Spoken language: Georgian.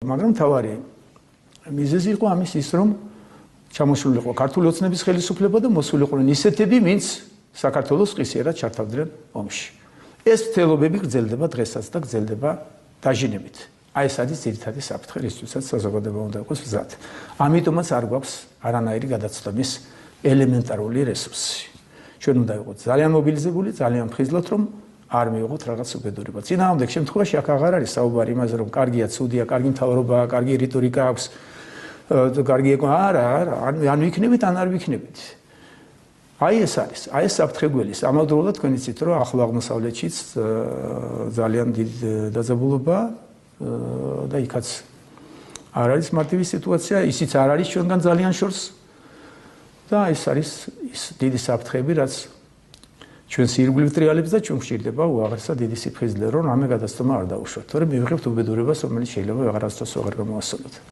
მაგრამ თავარი მიზეზი იყო ამის ის, რომ ჩამოშლილიყო ქართული ოცნების ხელისუფლება და მოსულიყოდნენ ისეთები, ვინც საქართველოს ყისიერად ჩართავდნენ ომში. ეს მთელობები გრძელდება დღესაც და გრძელდება დაჟინებით. აი ეს არის ძირითადი საფრთხე, რისთვისაც საზოგადოება უნდა იყოს მზად. ამიტომაც არ გვაქვს არანაირი გადაცდომის ელემენტარული რესურსი. ჩვენ უნდა ვიყოთ ძალიან მობილიზებული, ძალიან მხიზლად, რომ არ მივიღოთ რაღაც უბედურება. წინააღმდეგ შემთხვევაში აქ აღარ არის საუბარი იმაზე, რომ კარგია, ცუდია, კარგი მთავრობაა, კარგი რიტორიკა აქვს, კარგი არა, ან ვიქნებით, ან არ ვიქნებით. აი ეს არის, აი ეს საფრთხე გველის. ამავდროულად თქვენ იცით, რომ ახლო აღმოსავლეთშიც ძალიან დიდი დაძაბულობა და იქაც არ არის მარტივი სიტუაცია, ისიც არ არის ჩვენგან ძალიან შორს. და ეს არის ის დიდი საფრთხეები, რაც ჩვენს ირგვლივ ტრიალებს და ჩვენ გვჭირდება უაღრესად დიდი სიფხიზლე, რომ რამე გადაცდომა არ დაუშვათ. თორემ მივიღებთ უბედურებას, რომელიც შეიძლება ვეღარასდროს აღარ გამოასწოროთ.